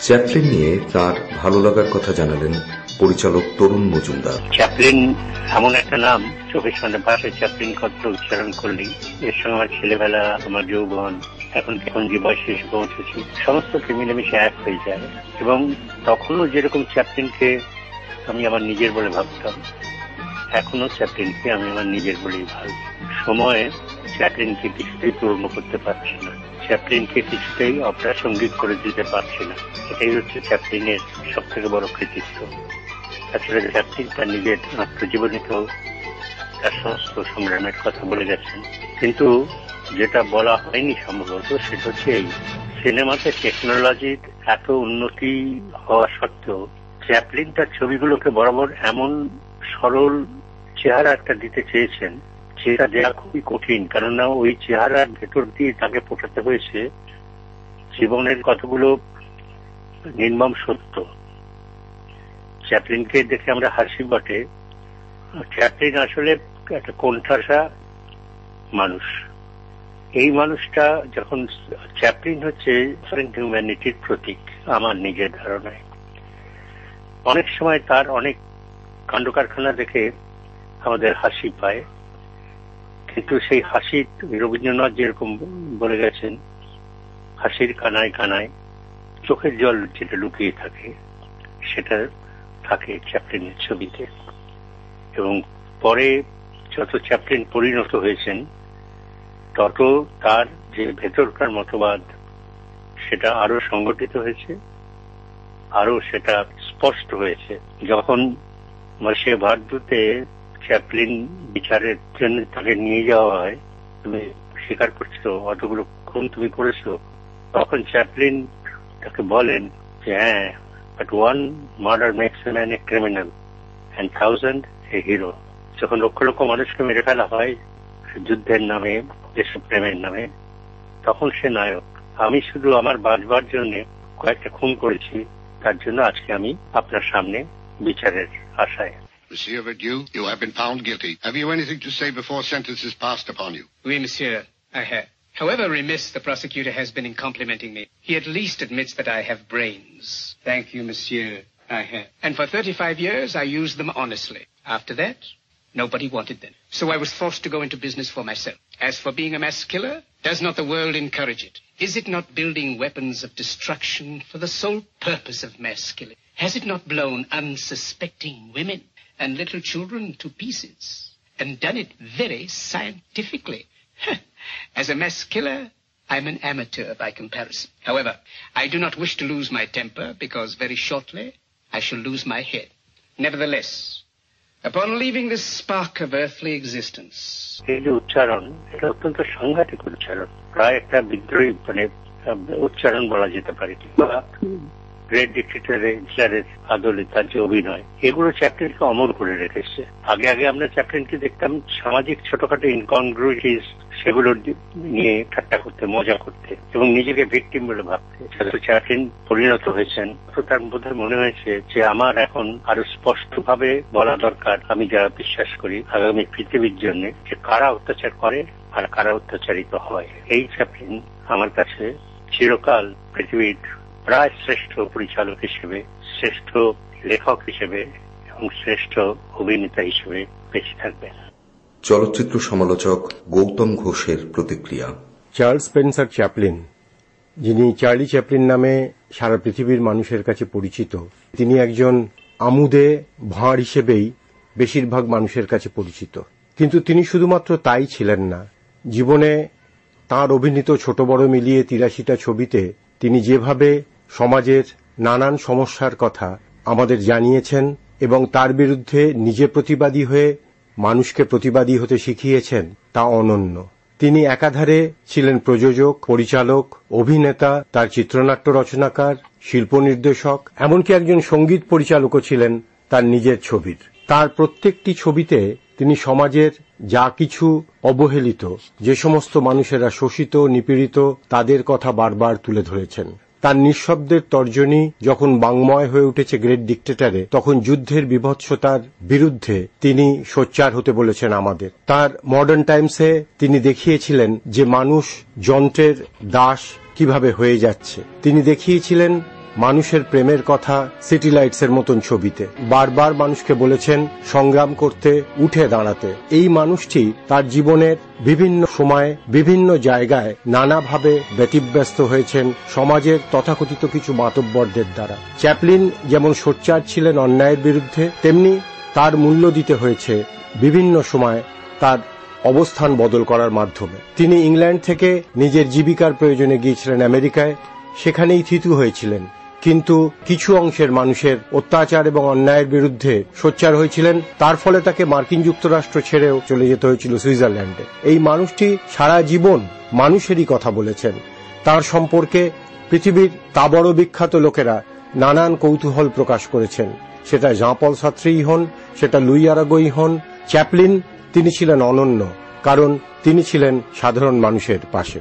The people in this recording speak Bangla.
চ্যাপলিন নিয়ে তার ভালো লাগার কথা জানালেন পরিচালক তরুণ মজুমদার। চ্যাপলিন এমন একটা নাম, চোখের সামনে ভাষায় চ্যাপলিন কথা উচ্চারণ করলেই এর সঙ্গে আমার ছেলেবেলা, আমার যৌবন, এখন যে বয়সে এসে পৌঁছেছি, সমস্তকে মিলেমিশে এক হয়ে যায়। এবং তখনও যেরকম চ্যাপলিনকে আমি আমার নিজের বলে ভাবতাম, এখনো চ্যাপলিনকে আমি আমার নিজের বলেই ভাবি। সময়ে চ্যাপলিনকে কিছুতেই পূর্ণ করতে পারছি না, চ্যাপলিনকে কিছুতেই অপ্রাসঙ্গিক করে দিতে পারছি না। এটাই হচ্ছে চ্যাপলিনের সব থেকে বড় কৃতিত্ব। আসলে চ্যাপলিন তার নিজের আত্মজীবনীতেও তার সমস্ত সংগ্রামের কথা বলে গেছেন, কিন্তু যেটা বলা হয়নি সম্ভবত সেটা হচ্ছে এই সিনেমাতে টেকনোলজির এত উন্নতি হওয়া সত্ত্বেও চ্যাপলিন তার ছবিগুলোকে বরাবর এমন সরল চেহারা একটা দিতে চেয়েছেন যেটা দেওয়া খুবই কঠিন, কেননা ওই চেহারার ভেতর দিয়ে তাকে পোষাতে হয়েছে জীবনের কতগুলো নির্মম সত্য। চ্যাপলিনকে দেখে আমরা হাসি বটে, চ্যাপলিন আসলে একটা কোণঠাসা মানুষ। এই মানুষটা যখন চ্যাপলিন হচ্ছে হিউম্যানিটির প্রতীক আমার নিজের ধারণায়। অনেক সময় তার অনেক কাণ্ড কারখানা দেখে আমাদের হাসি পায়, কিন্তু সেই হাসি রবীন্দ্রনাথ যেরকম বলে গেছেন, হাসির কানায় কানায় চোখের জল যেটা লুকিয়ে থাকে সেটা থাকে চ্যাপলিনের ছবিতে। এবং পরে যত চ্যাপলিন পরিণত হয়েছেন তত তার যে ভেতরকার মতবাদ সেটা আরো সংগঠিত হয়েছে, আরো সেটা স্পষ্ট হয়েছে। যখন সে ভারদূতে চ্যাপলিন বিচারের জন্য তাকে নিয়ে যাওয়া হয়, তুমি স্বীকার করছো অতগুলো খুন তুমি করেছো, তখন চ্যাপলিন তাকে বলেন যে হ্যাঁ, but one murder makes a man a criminal and 1000 a hero. যখন লক্ষ লক্ষ মানুষকে মেরে ফেলা হয় যুদ্ধের নামে, দেশপ্রেমের নামে, তখন সে নায়ক। আমি শুধু আমার বাঁচবার জন্য কয়েকটা খুন করেছি, তার জন্য আজকে আমি আপনার সামনে বিচারের আশায়। Monsieur Verdieu, you have been found guilty. Have you anything to say before sentence is passed upon you? Oui, monsieur, I have. However remiss the prosecutor has been in complimenting me, he at least admits that I have brains. Thank you, monsieur, I have. And for 35 years, I used them honestly. After that, nobody wanted them. So I was forced to go into business for myself. As for being a mass killer, does not the world encourage it? Is it not building weapons of destruction for the sole purpose of mass killing? Has it not blown unsuspecting women and little children to pieces, and done it very scientifically? As a mass killer, I'm an amateur by comparison. However, I do not wish to lose my temper, because very shortly I shall lose my head. Nevertheless, upon leaving this spark of earthly existence, এই যে উচ্চারণ, এটা অত্যন্ত সাংঘাতিক উচ্চারণ, প্রায় একটা বিদ্রোহী উচ্চারণ বলা যেতে পারে। গ্রেট ডিক্টেটরের আদলে তার যে অভিনয়, এগুলো চ্যাপলিনকে অমর করে রেখেছে। আগে আগে আমরা চ্যাপলিনকে দেখতাম সামাজিক ছোটখাটো ইনকনগ্রুইটিস, সেগুলো নিয়ে ঠাট্টা করতে, মজা করতে এবং নিজেকে ভিকটিম বলে ভাবতে। যত চ্যাপলিন পরিণত হয়েছেন তো তার মধ্যে মনে হয়েছে যে আমার এখন আরো স্পষ্ট ভাবে বলা দরকার, আমি যারা বিশ্বাস করি আগামী পৃথিবীর জন্য, যে কারা অত্যাচার করে আর কারা অত্যাচারিত হয়। এই চ্যাপলিন আমার কাছে চিরকাল পৃথিবীর প্রায় শ্রেষ্ঠ পরিচালক হিসেবে, শ্রেষ্ঠ লেখক হিসেবে এবং শ্রেষ্ঠ অভিনেতা হিসেবে বেঁচে থাকবেন। চলচ্চিত্র সমালোচক গৌতম ঘোষের প্রতিক্রিয়া। চার্লস স্পেন্সার চ্যাপলিন, যিনি চার্লি চ্যাপলিন নামে সারা পৃথিবীর মানুষের কাছে পরিচিত, তিনি একজন আমুদে ভাঁড় হিসেবেই বেশিরভাগ মানুষের কাছে পরিচিত। কিন্তু তিনি শুধুমাত্র তাই ছিলেন না। জীবনে তাঁর অভিনীত ছোট বড় মিলিয়ে ৮৩টা ছবিতে তিনি যেভাবে সমাজের নানান সমস্যার কথা আমাদের জানিয়েছেন এবং তার বিরুদ্ধে নিজে প্রতিবাদী হয়ে মানুষকে প্রতিবাদী হতে শিখিয়েছেন, তা অনন্য। তিনি একাধারে ছিলেন প্রযোজক, পরিচালক, অভিনেতা, তার চিত্রনাট্য রচনাকার, শিল্প নির্দেশক, এমনকি একজন সঙ্গীত পরিচালকও ছিলেন তার নিজের ছবির। তার প্রত্যেকটি ছবিতে তিনি সমাজের যা কিছু অবহেলিত, যে সমস্ত মানুষেরা শোষিত, নিপীড়িত, তাদের কথা বারবার তুলে ধরেছেন। তার নিঃশব্দের তর্জনী যখন বাংময় হয়ে উঠেছে গ্রেট ডিক্টেটরে, তখন যুদ্ধের বীভৎসতার বিরুদ্ধে তিনি সোচ্চার হতে বলেছেন আমাদের। তার মডার্ন টাইমসে তিনি দেখিয়েছিলেন যে মানুষ যন্ত্রের দাস কিভাবে হয়ে যাচ্ছে। তিনি দেখিয়েছিলেন মানুষের প্রেমের কথা সিটি লাইটসের মতন ছবিতে। বারবার মানুষকে বলেছেন সংগ্রাম করতে, উঠে দাঁড়াতে। এই মানুষটি তার জীবনের বিভিন্ন সময়ে বিভিন্ন জায়গায় নানাভাবে ব্যতিব্যস্ত হয়েছেন সমাজের তথাকথিত কিছু মাতব্বরদের দ্বারা। চ্যাপলিন যেমন সোচ্চার ছিলেন অন্যায়ের বিরুদ্ধে, তেমনি তার মূল্য দিতে হয়েছে বিভিন্ন সময় তার অবস্থান বদল করার মাধ্যমে। তিনি ইংল্যান্ড থেকে নিজের জীবিকার প্রয়োজনে গিয়েছিলেন আমেরিকায়, সেখানেই থিতু হয়েছিলেন, কিন্তু কিছু অংশের মানুষের অত্যাচার এবং অন্যায়ের বিরুদ্ধে সোচ্চার হয়েছিলেন। তার ফলে তাকে মার্কিন যুক্তরাষ্ট্র ছেড়েও চলে যেতে হয়েছিল সুইজারল্যান্ডে। এই মানুষটি সারা জীবন মানুষেরই কথা বলেছেন। তার সম্পর্কে পৃথিবীর তা বড় বিখ্যাত লোকেরা নানান কৌতূহল প্রকাশ করেছেন, সেটা জাঁ পল সার্ত্রেই হন, সেটা লুই আরাগোই হন। চ্যাপলিন তিনি ছিলেন অনন্য, কারণ তিনি ছিলেন সাধারণ মানুষের পাশে।